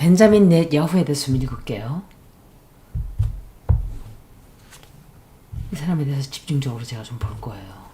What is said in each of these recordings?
벤자민 넷야후에 대해서 좀 읽을게요. 이 사람에 대해서 집중적으로 제가 좀 볼 거예요.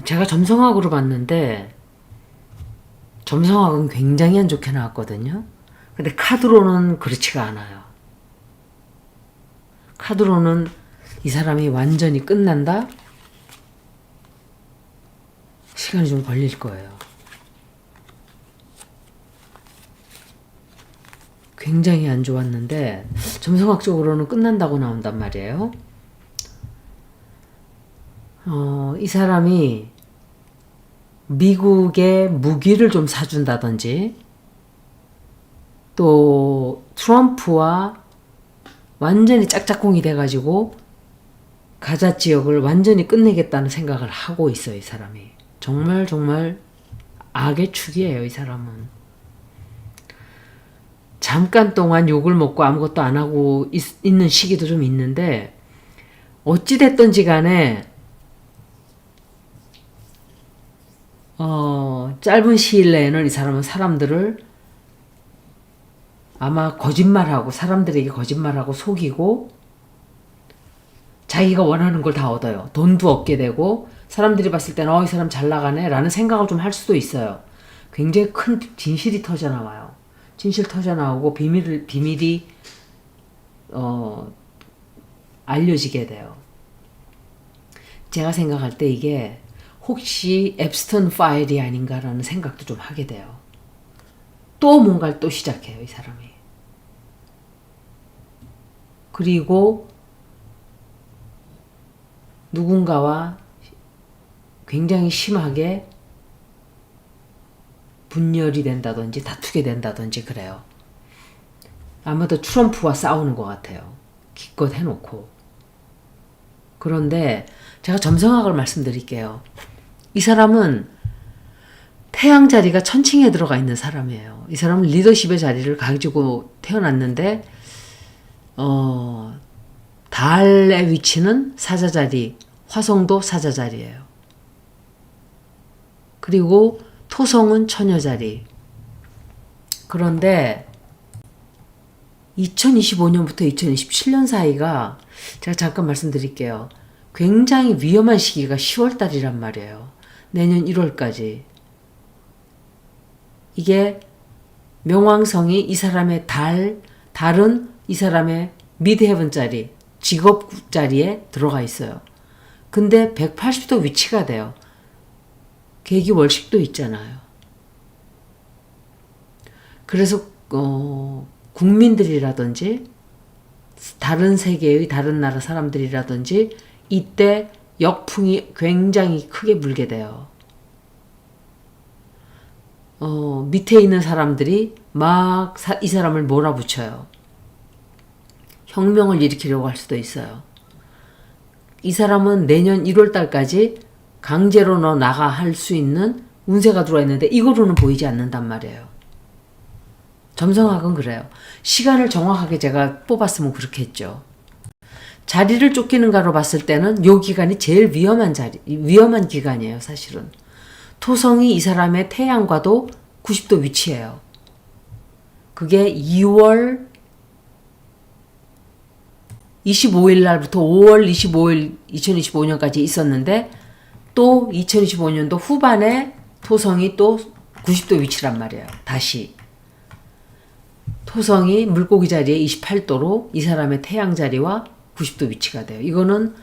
제가 점성학으로 봤는데 점성학은 굉장히 안 좋게 나왔거든요. 근데 카드로는 그렇지가 않아요. 카드로는 이 사람이 완전히 끝난다? 시간이 좀 걸릴 거예요. 굉장히 안 좋았는데 점성학적으로는 끝난다고 나온단 말이에요. 이 사람이 미국의 무기를 좀 사준다든지 또 트럼프와 완전히 짝짝꿍이 돼가지고 가자 지역을 완전히 끝내겠다는 생각을 하고 있어요. 이 사람이 정말 악의 축이에요. 이 사람은 잠깐 동안 욕을 먹고 아무것도 안 하고 있는 시기도 좀 있는데 어찌됐든지 간에 짧은 시일 내에는 이 사람은 사람들을 아마 거짓말하고 사람들에게 거짓말하고 속이고 자기가 원하는 걸 다 얻어요. 돈도 얻게 되고 사람들이 봤을 때는 이 사람 잘 나가네 라는 생각을 좀 할 수도 있어요. 굉장히 큰 진실이 터져나와요. 진실 터져나오고 비밀이 알려지게 돼요. 제가 생각할 때 이게 혹시 앱스턴 파일이 아닌가라는 생각도 좀 하게 돼요. 또 뭔가를 또 시작해요, 이 사람이. 그리고 누군가와 굉장히 심하게 분열이 된다든지 다투게 된다든지 그래요. 아마도 트럼프와 싸우는 것 같아요. 기껏 해놓고. 그런데 제가 점성학을 말씀드릴게요. 이 사람은 태양 자리가 천칭에 들어가 있는 사람이에요. 이 사람은 리더십의 자리를 가지고 태어났는데 달의 위치는 사자자리, 화성도 사자자리예요. 그리고 토성은 처녀자리. 그런데 2025년부터 2027년 사이가 제가 잠깐 말씀드릴게요. 굉장히 위험한 시기가 10월달이란 말이에요. 내년 1월까지. 이게 명왕성이 이 사람의 달은 이 사람의 미드헤븐 자리, 직업 자리에 들어가 있어요. 근데 180도 위치가 돼요. 계기월식도 있잖아요. 그래서 국민들이라든지 다른 세계의 다른 나라 사람들이라든지 이때 역풍이 굉장히 크게 불게 돼요. 밑에 있는 사람들이 막 이 사람을 몰아붙여요. 혁명을 일으키려고 할 수도 있어요. 이 사람은 내년 1월 달까지 강제로 너 나가 할 수 있는 운세가 들어와 있는데 이거로는 보이지 않는단 말이에요. 점성학은 그래요. 시간을 정확하게 제가 뽑았으면 그렇게 했죠. 자리를 쫓기는가로 봤을 때는 요 기간이 제일 위험한 기간이에요, 사실은. 토성이 이 사람의 태양과도 90도 위치해요. 그게 2월 25일 날부터 5월 25일 2025년까지 있었는데 또 2025년도 후반에 토성이 또 90도 위치란 말이에요. 다시. 토성이 물고기 자리에 28도로 이 사람의 태양 자리와 90도 위치가 돼요. 이거는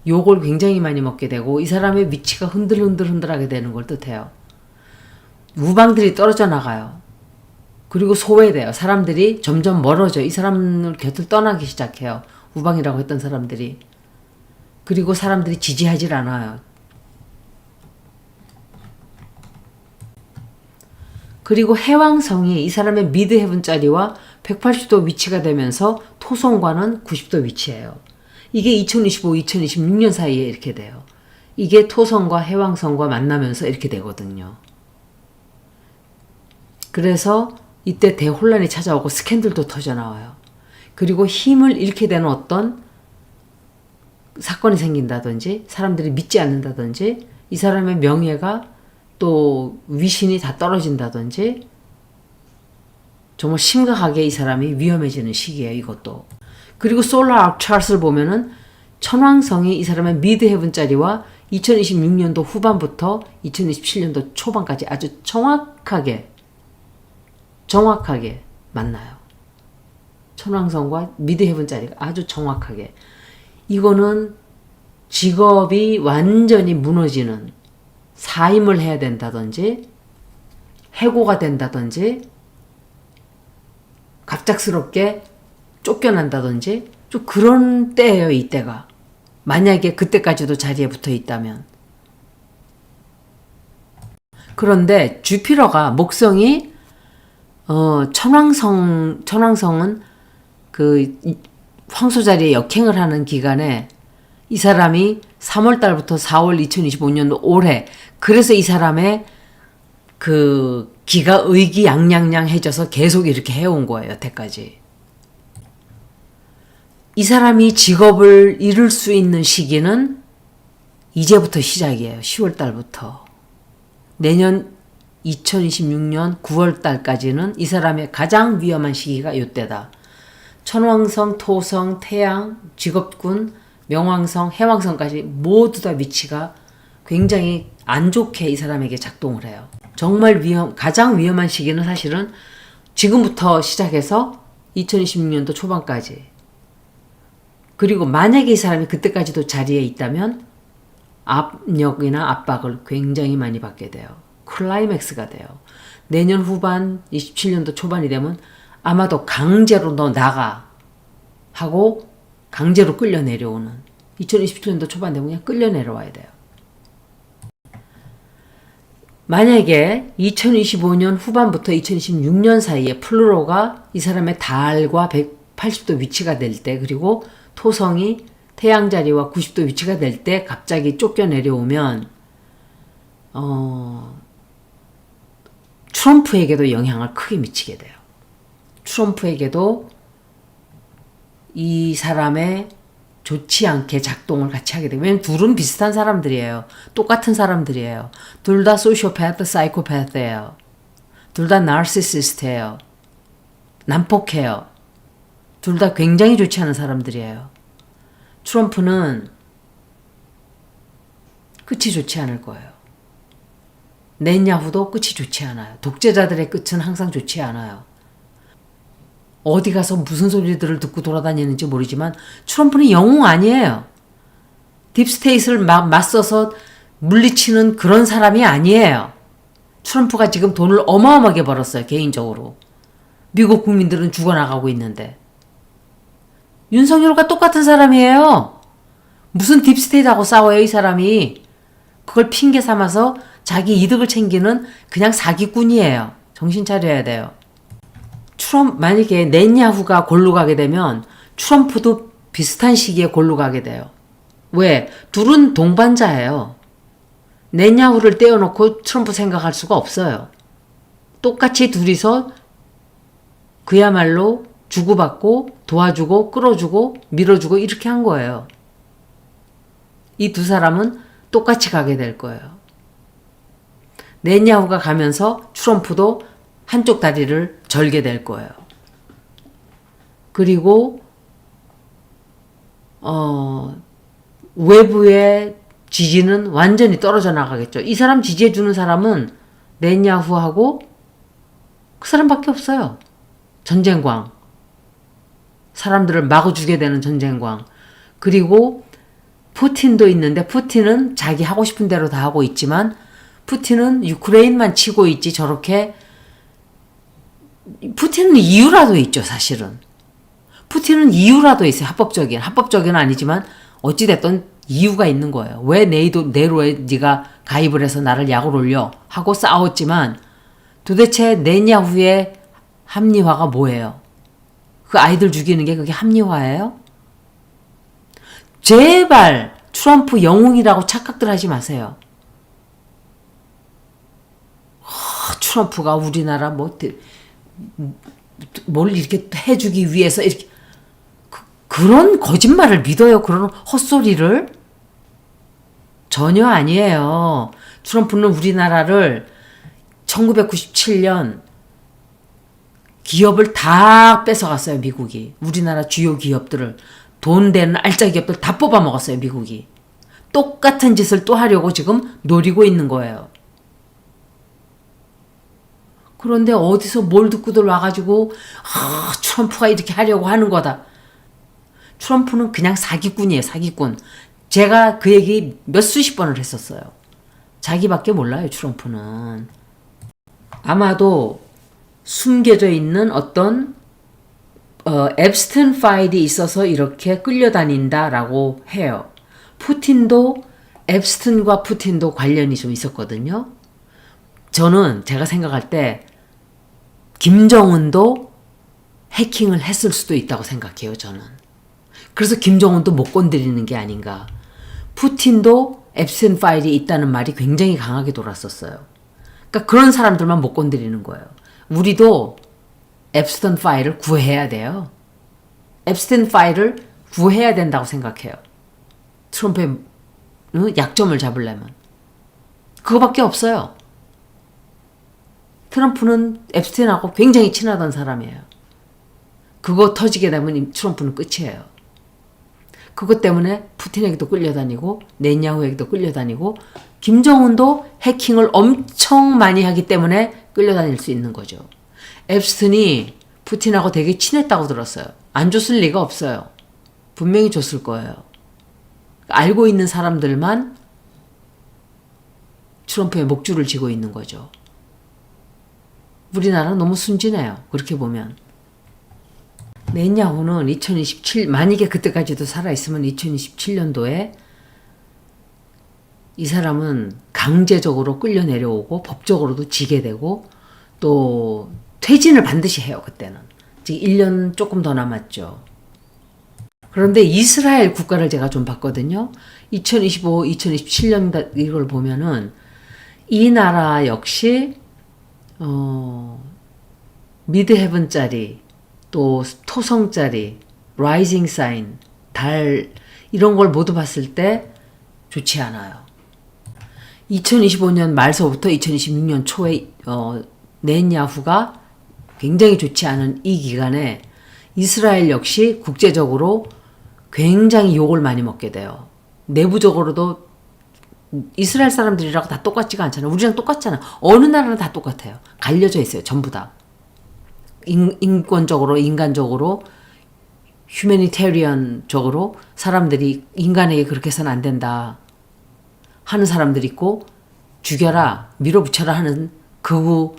욕을 굉장히 많이 먹게 되고 이 사람의 위치가 흔들흔들하게 되는 걸 뜻해요. 우방들이 떨어져 나가요. 그리고 소외돼요. 사람들이 점점 멀어져요. 이 사람을 곁을 떠나기 시작해요. 우방이라고 했던 사람들이. 그리고 사람들이 지지하질 않아요. 그리고 해왕성이 이 사람의 미드 헤븐짜리와 180도 위치가 되면서 토성과는 90도 위치예요. 이게 2025, 2026년 사이에 이렇게 돼요. 이게 토성과 해왕성과 만나면서 이렇게 되거든요. 그래서 이때 대혼란이 찾아오고 스캔들도 터져나와요. 그리고 힘을 잃게 되는 어떤 사건이 생긴다든지 사람들이 믿지 않는다든지 이 사람의 명예가 또 위신이 다 떨어진다든지 정말 심각하게 이 사람이 위험해지는 시기예요. 이것도. 그리고 솔라 아크 차트를 보면은 천왕성이 이 사람의 미드 헤븐짜리와 2026년도 후반부터 2027년도 초반까지 아주 정확하게 만나요. 천왕성과 미드 헤븐짜리가 아주 정확하게. 이거는 직업이 완전히 무너지는, 사임을 해야 된다든지 해고가 된다든지 갑작스럽게 쫓겨난다든지 좀 그런 때예요. 이때가. 만약에 그때까지도 자리에 붙어 있다면. 그런데 주피터가 목성이 천왕성은 그 황소 자리에 역행을 하는 기간에 이 사람이 3월달부터 4월 2025년도 올해, 그래서 이 사람의 그 기가 의기양양양해져서 계속 이렇게 해온 거예요. 여태까지. 이 사람이 직업을 잃을 수 있는 시기는 이제부터 시작이에요. 10월달부터. 내년 2026년 9월달까지는 이 사람의 가장 위험한 시기가 이때다. 천왕성, 토성, 태양, 직업군, 명왕성, 해왕성까지 모두 다 위치가 굉장히 안 좋게 이 사람에게 작동을 해요. 정말 가장 위험한 시기는 사실은 지금부터 시작해서 2026년도 초반까지. 그리고 만약에 이 사람이 그때까지도 자리에 있다면 압력이나 압박을 굉장히 많이 받게 돼요. 클라이맥스가 돼요. 내년 후반 27년도 초반이 되면 아마도 강제로 너 나가 하고 강제로 끌려 내려오는, 2027년도 초반 되면 그냥 끌려 내려와야 돼요. 만약에 2025년 후반부터 2026년 사이에 플루토가 이 사람의 달과 180도 위치가 될 때, 그리고 토성이 태양 자리와 90도 위치가 될 때 갑자기 쫓겨 내려오면 트럼프에게도 영향을 크게 미치게 돼요. 트럼프에게도 이 사람의 좋지 않게 작동을 같이 하게 돼요. 왜냐면 둘은 비슷한 사람들이에요. 똑같은 사람들이에요. 둘 다 소시오패스, 사이코패스예요. 둘 다 나르시시스트예요. 난폭해요. 둘 다 굉장히 좋지 않은 사람들이에요. 트럼프는 끝이 좋지 않을 거예요. 넷야후도 끝이 좋지 않아요. 독재자들의 끝은 항상 좋지 않아요. 어디 가서 무슨 소리들을 듣고 돌아다니는지 모르지만 트럼프는 영웅 아니에요. 딥스테이트를 막 맞서서 물리치는 그런 사람이 아니에요. 트럼프가 지금 돈을 어마어마하게 벌었어요. 개인적으로. 미국 국민들은 죽어나가고 있는데. 윤석열과 똑같은 사람이에요. 무슨 딥스테이트하고 싸워요, 이 사람이. 그걸 핑계 삼아서 자기 이득을 챙기는 그냥 사기꾼이에요. 정신 차려야 돼요. 만약에 넷야후가 골로 가게 되면 트럼프도 비슷한 시기에 골로 가게 돼요. 왜? 둘은 동반자예요. 넷야후를 떼어놓고 트럼프 생각할 수가 없어요. 똑같이 둘이서 그야말로 주고받고 도와주고 끌어주고 밀어주고 이렇게 한 거예요. 이 두 사람은 똑같이 가게 될 거예요. 넷야후가 가면서 트럼프도 한쪽 다리를 절게 될 거예요. 그리고 외부의 지지는 완전히 떨어져 나가겠죠. 이 사람 지지해주는 사람은 넷야후하고 그 사람밖에 없어요. 전쟁광. 사람들을 마구 죽게 되는 전쟁광. 그리고 푸틴도 있는데 푸틴은 자기 하고 싶은 대로 다 하고 있지만 푸틴은 유크레인만 치고 있지 저렇게 푸틴은 이유라도 있죠, 사실은. 푸틴은 이유라도 있어요. 합법적인 아니지만 어찌됐든 이유가 있는 거예요. 왜 내로에 네가 가입을 해서 나를 약을 올려 하고 싸웠지만 도대체 네냐후의 합리화가 뭐예요? 그 아이들 죽이는 게 그게 합리화예요? 제발 트럼프 영웅이라고 착각들 하지 마세요. 트럼프가 우리나라 뭘 이렇게 해주기 위해서 이렇게 그런 거짓말을 믿어요. 그런 헛소리를 전혀 아니에요. 트럼프는 우리나라를 1997년 기업을 다 뺏어갔어요. 미국이. 우리나라 주요 기업들을 돈 되는 알짜 기업들 다 뽑아먹었어요. 미국이. 똑같은 짓을 또 하려고 지금 노리고 있는 거예요. 그런데 어디서 뭘 듣고들 와가지고 트럼프가 이렇게 하려고 하는 거다. 트럼프는 그냥 사기꾼이에요. 사기꾼. 제가 그 얘기 몇 수십 번을 했었어요. 자기밖에 몰라요. 트럼프는. 아마도 숨겨져 있는 어떤 앱스튼 파일이 있어서 이렇게 끌려다닌다라고 해요. 푸틴도 앱스튼과 푸틴도 관련이 좀 있었거든요. 저는 제가 생각할 때 김정은도 해킹을 했을 수도 있다고 생각해요. 저는. 그래서 김정은도 못 건드리는 게 아닌가. 푸틴도 앱스튼 파일이 있다는 말이 굉장히 강하게 돌았었어요. 그러니까 그런 사람들만 못 건드리는 거예요. 우리도 앱스튼 파일을 구해야 돼요. 앱스튼 파일을 구해야 된다고 생각해요. 트럼프의 약점을 잡으려면. 그거밖에 없어요. 트럼프는 앱스틴하고 굉장히 친하던 사람이에요. 그거 터지게 되면 트럼프는 끝이에요. 그것 때문에 푸틴에게도 끌려다니고 네냐후에게도 끌려다니고 김정은도 해킹을 엄청 많이 하기 때문에 끌려다닐 수 있는 거죠. 앱스틴이 푸틴하고 되게 친했다고 들었어요. 안 줬을 리가 없어요. 분명히 줬을 거예요. 알고 있는 사람들만 트럼프의 목줄을 쥐고 있는 거죠. 우리나라는 너무 순진해요. 그렇게 보면. 네냐후는 만약에 그때까지도 살아있으면 2027년도에 이 사람은 강제적으로 끌려 내려오고 법적으로도 지게 되고 또 퇴진을 반드시 해요. 그때는. 지금 1년 조금 더 남았죠. 그런데 이스라엘 국가를 제가 좀 봤거든요. 2025, 2027년 이걸 보면은 이 나라 역시 미드 헤븐짜리 또 토성짜리 라이징 사인 달 이런 걸 모두 봤을 때 좋지 않아요. 2025년 말서부터 2026년 초에 네냐후가 굉장히 좋지 않은 이 기간에 이스라엘 역시 국제적으로 굉장히 욕을 많이 먹게 돼요. 내부적으로도 이스라엘 사람들이라고 다 똑같지가 않잖아요. 우리랑 똑같잖아. 어느 나라는 다 똑같아요. 갈려져 있어요. 전부 다. 인권적으로, 인간적으로, 휴머니테리언적으로 사람들이 인간에게 그렇게 해서는 안 된다 하는 사람들이 있고 죽여라, 밀어붙여라 하는 극우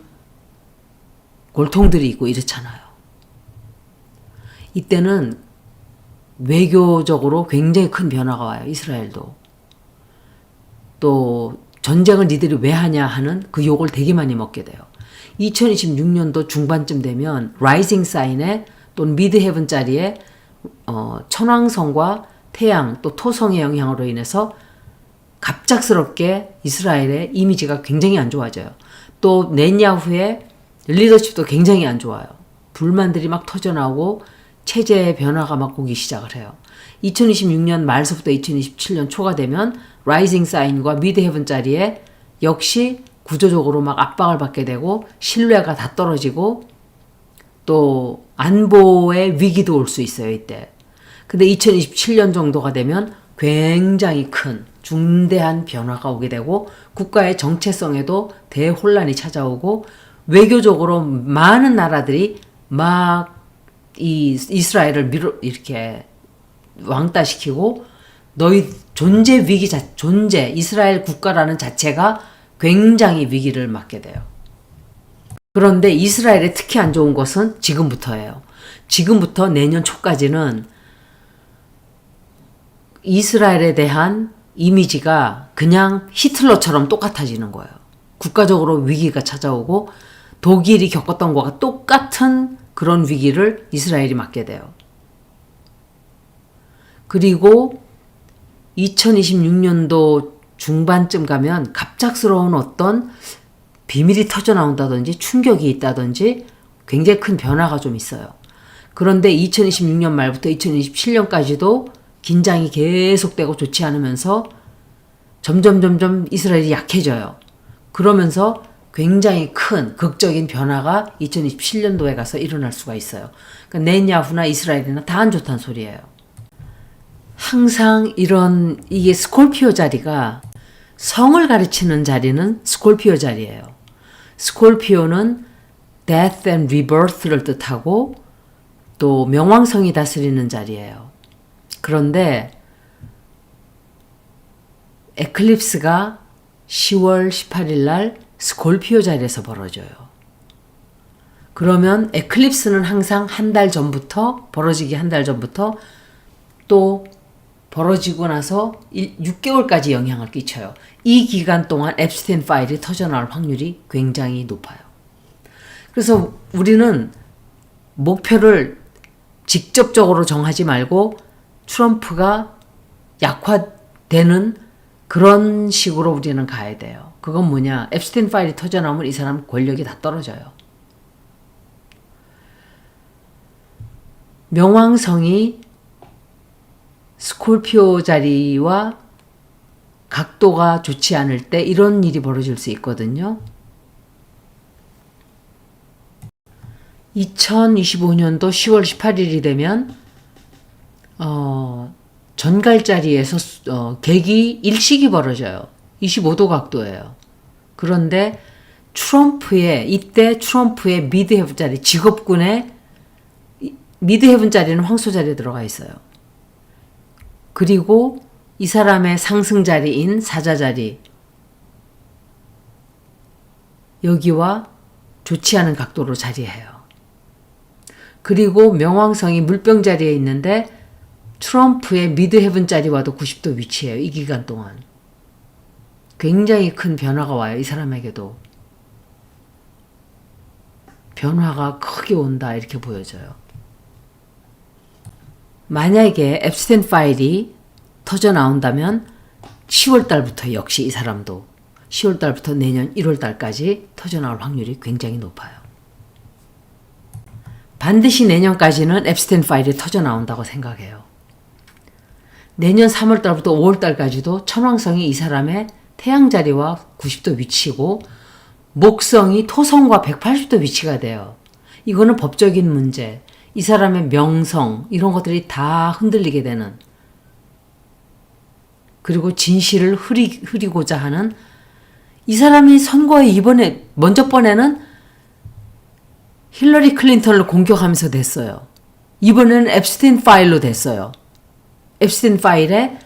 골통들이 있고 이렇잖아요. 이때는 외교적으로 굉장히 큰 변화가 와요. 이스라엘도. 또 전쟁을 니들이 왜 하냐 하는 그 욕을 되게 많이 먹게 돼요. 2026년도 중반쯤 되면 라이징 사인에 또는 미드 헤븐짜리에 천왕성과 태양 또 토성의 영향으로 인해서 갑작스럽게 이스라엘의 이미지가 굉장히 안 좋아져요. 또 네냐후의 리더십도 굉장히 안 좋아요. 불만들이 막 터져나오고 체제의 변화가 막 오기 시작을 해요. 2026년 말서부터 2027년 초가 되면 라이징 사인과 미드 헤븐짜리에 역시 구조적으로 막 압박을 받게 되고 신뢰가 다 떨어지고 또 안보의 위기도 올 수 있어요. 이때. 근데 2027년 정도가 되면 굉장히 큰 중대한 변화가 오게 되고 국가의 정체성에도 대혼란이 찾아오고 외교적으로 많은 나라들이 막 이 이스라엘을 이렇게 왕따시키고 너희 존재 이스라엘 국가라는 자체가 굉장히 위기를 맞게 돼요. 그런데 이스라엘에 특히 안 좋은 것은 지금부터예요. 지금부터 내년 초까지는 이스라엘에 대한 이미지가 그냥 히틀러처럼 똑같아지는 거예요. 국가적으로 위기가 찾아오고 독일이 겪었던 것과 똑같은 그런 위기를 이스라엘이 맞게 돼요. 그리고 2026년도 중반쯤 가면 갑작스러운 어떤 비밀이 터져나온다든지 충격이 있다든지 굉장히 큰 변화가 좀 있어요. 그런데 2026년 말부터 2027년까지도 긴장이 계속되고 좋지 않으면서 점점 이스라엘이 약해져요. 그러면서 굉장히 큰 극적인 변화가 2027년도에 가서 일어날 수가 있어요. 그러니까 네냐후나 이스라엘이나 다 안 좋다는 소리예요. 항상 이게 스콜피오 자리가 성을 가르치는 자리는 스콜피오 자리예요. 스콜피오는 death and rebirth를 뜻하고 또 명왕성이 다스리는 자리예요. 그런데 에클립스가 10월 18일 날 스콜피오 자리에서 벌어져요. 그러면 에클립스는 항상 한 달 전부터 또 벌어지고 나서 6개월까지 영향을 끼쳐요. 이 기간 동안 앱스테인 파일이 터져나올 확률이 굉장히 높아요. 그래서 우리는 목표를 직접적으로 정하지 말고 트럼프가 약화되는 그런 식으로 우리는 가야 돼요. 그건 뭐냐? 앱스테인 파일이 터져나오면 이 사람 권력이 다 떨어져요. 명왕성이 스콜피오 자리와 각도가 좋지 않을 때 이런 일이 벌어질 수 있거든요. 2025년도 10월 18일이 되면 전갈자리에서 객이 일식이 벌어져요. 25도 각도예요. 그런데 이때 트럼프의 미드헤븐 자리, 직업군의 미드헤븐 자리는 황소 자리에 들어가 있어요. 그리고 이 사람의 상승 자리인 사자 자리, 여기와 좋지 않은 각도로 자리해요. 그리고 명왕성이 물병 자리에 있는데 트럼프의 미드헤븐 자리와도 90도 위치해요. 이 기간 동안. 굉장히 큰 변화가 와요. 이 사람에게도. 변화가 크게 온다 이렇게 보여져요. 만약에 앱스테인 파일이 터져 나온다면 10월 달부터 역시 이 사람도 10월 달부터 내년 1월 달까지 터져 나올 확률이 굉장히 높아요. 반드시 내년까지는 앱스테인 파일이 터져 나온다고 생각해요. 내년 3월 달부터 5월 달까지도 천왕성이 이 사람의 태양 자리와 90도 위치고 목성이 토성과 180도 위치가 돼요. 이거는 법적인 문제, 이 사람의 명성 이런 것들이 다 흔들리게 되는, 그리고 진실을 흐리고자 하는, 이 사람이 선거에 먼저 번에는 힐러리 클린턴을 공격하면서 됐어요. 이번에는 앱스테인 파일로 됐어요. 앱스테인 파일에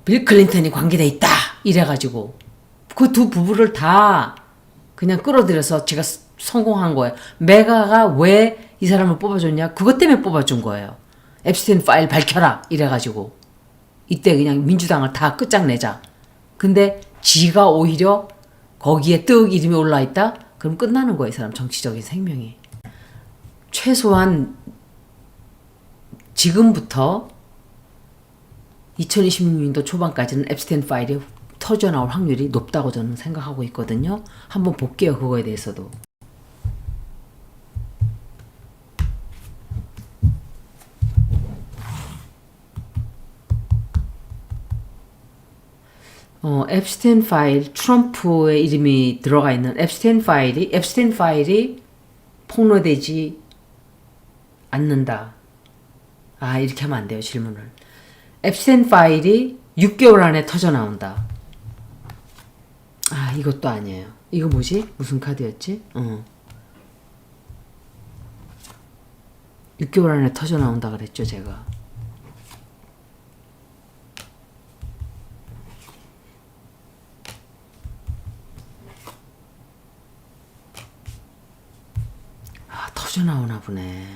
빌 클린턴이 관계돼 있다 이래가지고 그 두 부부를 다 그냥 끌어들여서 제가 성공한 거예요. 메가가 왜 이 사람을 뽑아줬냐? 그것 때문에 뽑아준 거예요. 앱스테인 파일 밝혀라 이래가지고 이때 그냥 민주당을 다 끝장내자. 근데 지가 오히려 거기에 뜩 이름이 올라있다? 그럼 끝나는 거예요. 이 사람 정치적인 생명이. 최소한 지금부터 2026년도 초반까지는 앱스테인 파일이 터져나올 확률이 높다고 저는 생각하고 있거든요. 한번 볼게요. 그거에 대해서도. 앱스테인 파일, 트럼프의 이름이 들어가 있는 앱스테인 파일이 폭로되지 않는다. 이렇게 하면 안 돼요. 질문을. 앱스테인 파일이 6개월 안에 터져 나온다. 이것도 아니에요. 이거 뭐지? 무슨 카드였지? 6개월 안에 터져 나온다 그랬죠, 제가. 터져 나오나 보네.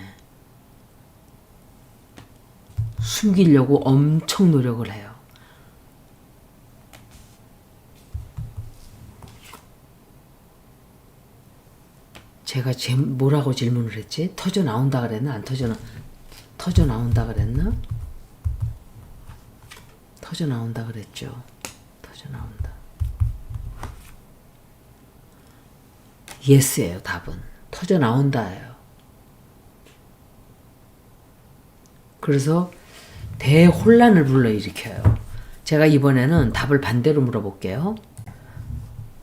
숨기려고 엄청 노력을 해요. 제가 뭐라고 질문을 했지? 터져 나온다 그랬나? 안 터져 나온다 그랬나? 터져 나온다 그랬죠. 터져 나온다. 예스예요, 답은. 터져 나온다예요. 그래서 대혼란을 불러일으켜요. 제가 이번에는 답을 반대로 물어볼게요.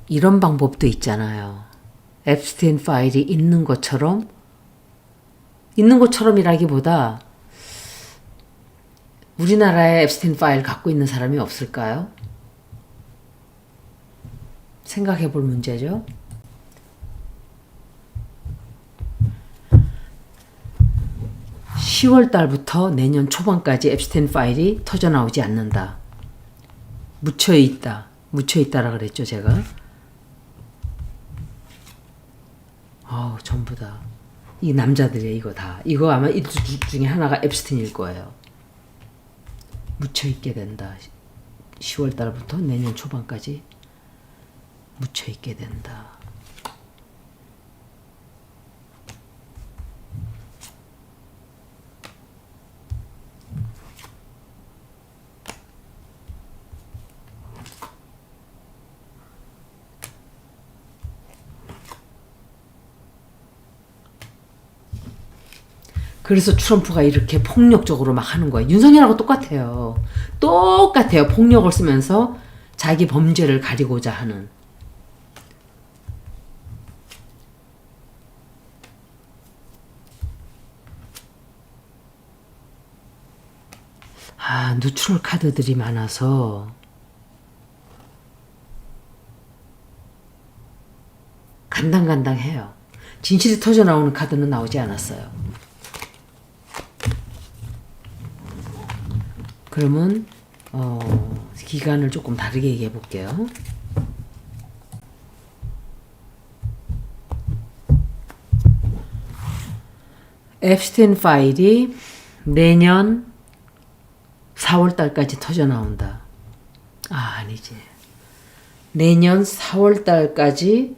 이런 방법도 있잖아요. 앱스틴 파일이 있는 것처럼이라기보다 우리나라에 앱스틴 파일 갖고 있는 사람이 없을까요? 생각해 볼 문제죠. (10월) 달부터 내년 초반까지 앱스틴 파일이 터져 나오지 않는다. 묻혀있다라 그랬죠, 제가. 전부 다. 이 남자들이에요, 이거 다. 이거 아마 이 둘 중에 하나가 앱스틴일 거예요. 묻혀있게 된다. 10월 달부터 내년 초반까지 묻혀있게 된다. 그래서 트럼프가 이렇게 폭력적으로 막 하는 거예요. 윤석열하고 똑같아요. 폭력을 쓰면서 자기 범죄를 가리고자 하는. 누트럴 카드들이 많아서 간당간당해요. 진실이 터져 나오는 카드는 나오지 않았어요. 그러면 기간을 조금 다르게 얘기해 볼게요. 앱스틴 파일이 내년 4월 달까지 터져 나온다. 아니지. 내년 4월 달까지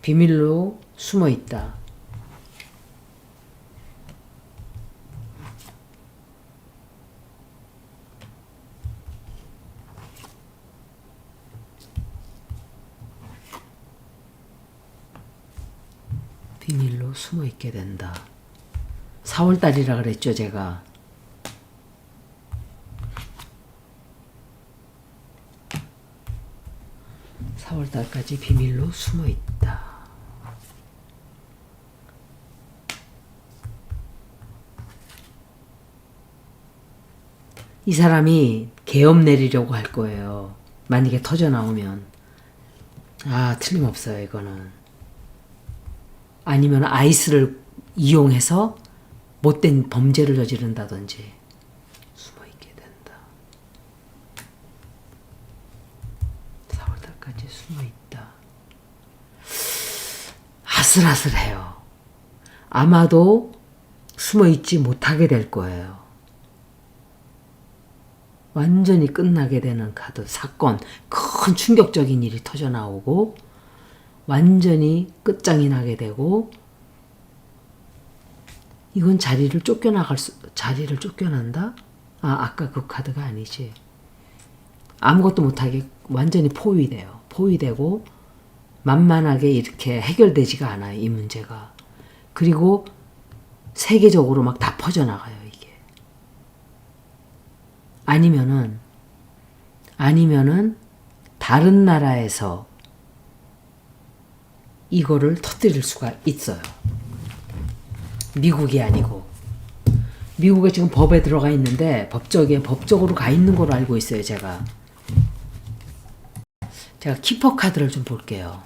비밀로 숨어 있다. 비밀로 숨어 있게 된다. 4월 달이라 그랬죠, 제가. (4월 달까지) 비밀로 숨어 있다. 이 사람이 계엄 내리려고 할 거예요. 만약에 터져 나오면. 틀림없어요, 이거는. 아니면 아이스를 이용해서 못된 범죄를 저지른다든지. 숨어있게 된다. 4월달까지 숨어있다. 아슬아슬해요. 아마도 숨어있지 못하게 될 거예요. 완전히 끝나게 되는 카드, 사건, 큰 충격적인 일이 터져 나오고 완전히 끝장이 나게 되고, 이건 자리를 쫓겨난다? 아까 그 카드가 아니지. 아무것도 못하게 완전히 포위되고 만만하게 이렇게 해결되지가 않아요, 이 문제가. 그리고 세계적으로 막 다 퍼져나가요, 이게. 아니면은 다른 나라에서 이거를 터뜨릴 수가 있어요. 미국이 아니고. 미국에 지금 법에 들어가 있는데 법적으로 가 있는 걸로 알고 있어요, 제가. 제가 키퍼 카드를 좀 볼게요.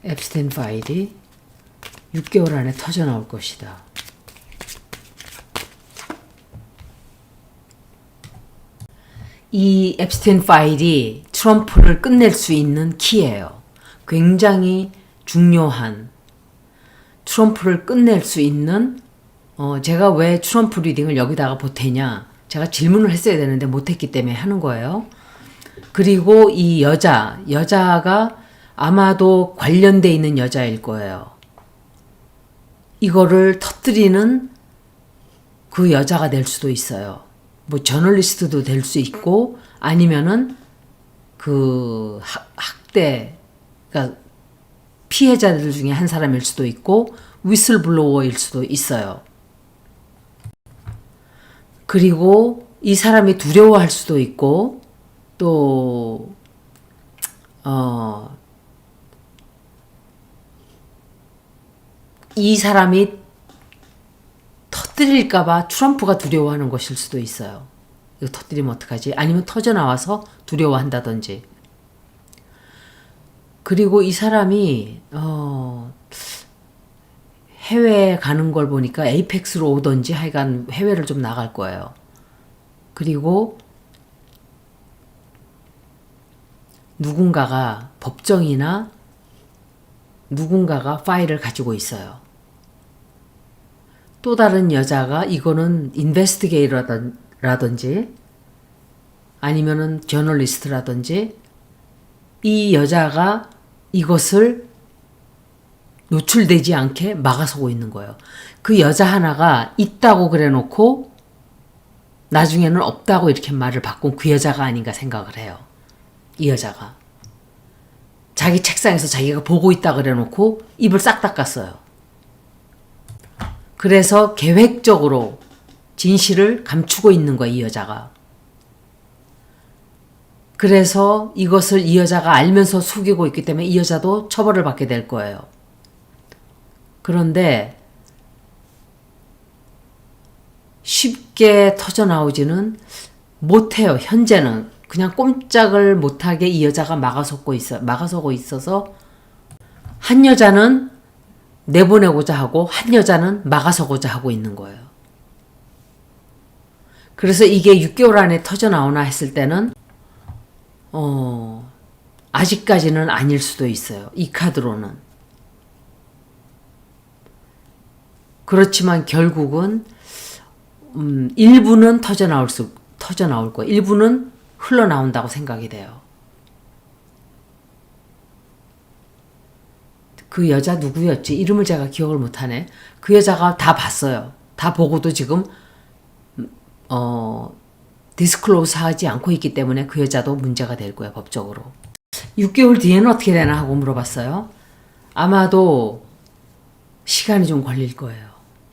앱스틴 파일이 6개월 안에 터져 나올 것이다. 이 앱스틴 파일이 트럼프를 끝낼 수 있는 키예요. 굉장히 중요한 트럼프를 끝낼 수 있는 제가 왜 트럼프 리딩을 여기다가 보태냐, 제가 질문을 했어야 되는데 못했기 때문에 하는 거예요. 그리고 이 여자가 아마도 관련돼 있는 여자일 거예요. 이거를 터뜨리는 그 여자가 될 수도 있어요. 뭐 저널리스트도 될 수 있고 아니면은 그 학대, 그러니까 피해자들 중에 한 사람일 수도 있고 위슬블로워일 수도 있어요. 그리고 이 사람이 두려워할 수도 있고 또 이 사람이 터뜨릴까봐 트럼프가 두려워하는 것일 수도 있어요. 이거 터뜨리면 어떡하지? 아니면 터져나와서 두려워한다든지. 그리고 이 사람이 해외에 가는 걸 보니까 에이펙스로 오던지 하여간 해외를 좀 나갈 거예요. 그리고 누군가가 법정이나 누군가가 파일을 가지고 있어요. 또 다른 여자가 이거는 인베스티게이터라든지 아니면은 저널리스트라든지 이 여자가 이것을 노출되지 않게 막아서고 있는 거예요. 그 여자 하나가 있다고 그래 놓고 나중에는 없다고 이렇게 말을 바꾼 그 여자가 아닌가 생각을 해요. 이 여자가. 자기 책상에서 자기가 보고 있다 그래 놓고 입을 싹 닦았어요. 그래서 계획적으로 진실을 감추고 있는 거야, 이 여자가. 그래서 이것을 이 여자가 알면서 속이고 있기 때문에 이 여자도 처벌을 받게 될 거예요. 그런데 쉽게 터져나오지는 못해요. 현재는 그냥 꼼짝을 못하게 이 여자가 막아서고 있어서 한 여자는 내보내고자 하고 한 여자는 막아서고자 하고 있는 거예요. 그래서 이게 6개월 안에 터져나오나 했을 때는 아직까지는 아닐 수도 있어요. 이 카드로는. 그렇지만 결국은 일부는 터져나올 거예요. 일부는 흘러나온다고 생각이 돼요. 그 여자 누구였지? 이름을 제가 기억을 못하네. 그 여자가 다 봤어요. 다 보고도 지금 디스클로스 하지 않고 있기 때문에 그 여자도 문제가 될 거예요. 법적으로. 6개월 뒤에는 어떻게 되나 하고 물어봤어요. 아마도 시간이 좀 걸릴 거예요.